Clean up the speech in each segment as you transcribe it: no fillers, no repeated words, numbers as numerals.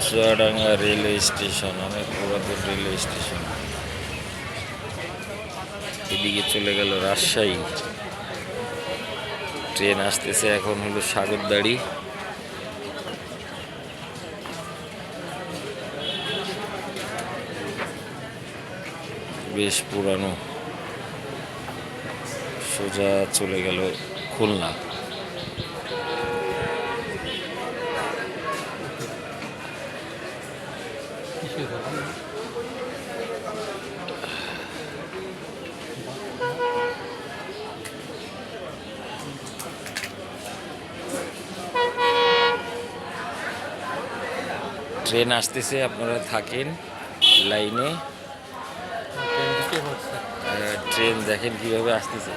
Chuadanga railway station, অনেক পুরাতন railway station. এদিকে চলে গেল রাজশাহী। ট্রেন আসতেছে, এখন হলো সাগরদাড়ি। বেশ পুরানো। সোজা চলে গেল খুলনা। ট্রেন আসতেছে, আপনারা থাকেন লাইনে। ট্রেন দেখেন কিভাবে আসতেছে।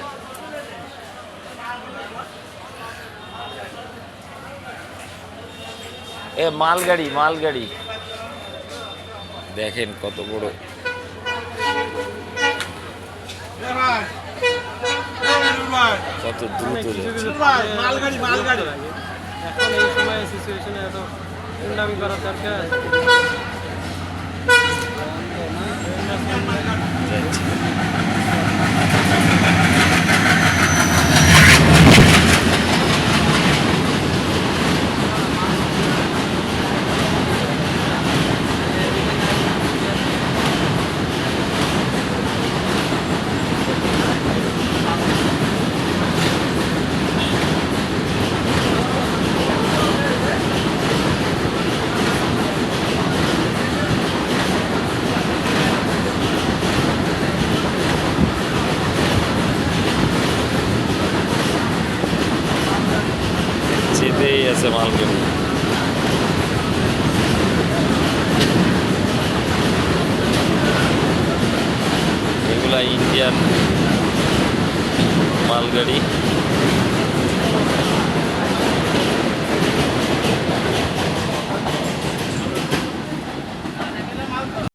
মালগাড়ি মালগাড়ি দেখেন কত বড়। কত দ্রুত মালগাড়ি মালগাড়ি। এখন এই সময় সিচুয়েশনে এত গুন্ডামি করার দরকার। যেতেই আছে মালগাড়ি। এগুলা ইন্ডিয়ান মালগাড়ি।